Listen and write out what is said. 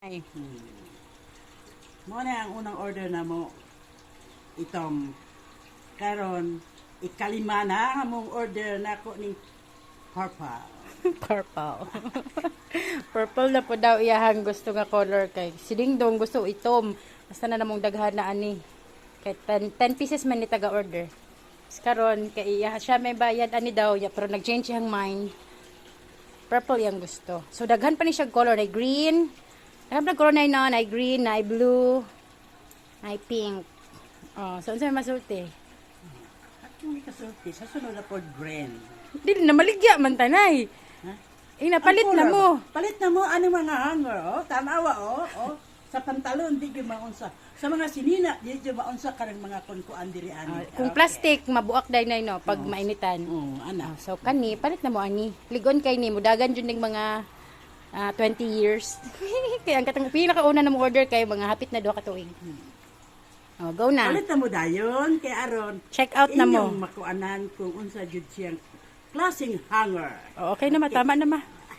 Ay. Mo na ang unang order na mo. Itom. Karon ikalima na among order na ko ni purple. Purple. Purple na po daw iyahang gusto nga color kay si Dingdong gusto itom. Basta na namong daghan na ani. Kay 10 pieces man ni taga order. Karon kay iya siya may bayad ani daw ya pero nag-change siyang mind. Purple yang gusto. So daghan pa ni siya color na green. Daghan pa color na green, na blue, na pink. Oh, so unsa masulti? At yung ikasulti sa sunod na pod green. Dili na maligya man tanay. Ha? Napalit na mo. Palit na mo ano mga hanger, oh. Tanawa, oh. Sa pantalon, di gyud maunsa. Sa mga sinina, di gyud maunsa karang mga kunkuan diri ani. Kung plastic, mabuak day na no, pag mainitan. Ana. So, kani, palit na mo ani. Ligon kay ni, mudagan dyan ng mga 20 years. Kaya ang katang pinakauna na mo order kay mga hapit na 2 ka tuig. Oh, go na. Palit na mo dayon, kay aron. Check out na mo. Inyong makuanan kung unsa jud siyang klaseng hanger. Oh, okay na ma, tama na ma.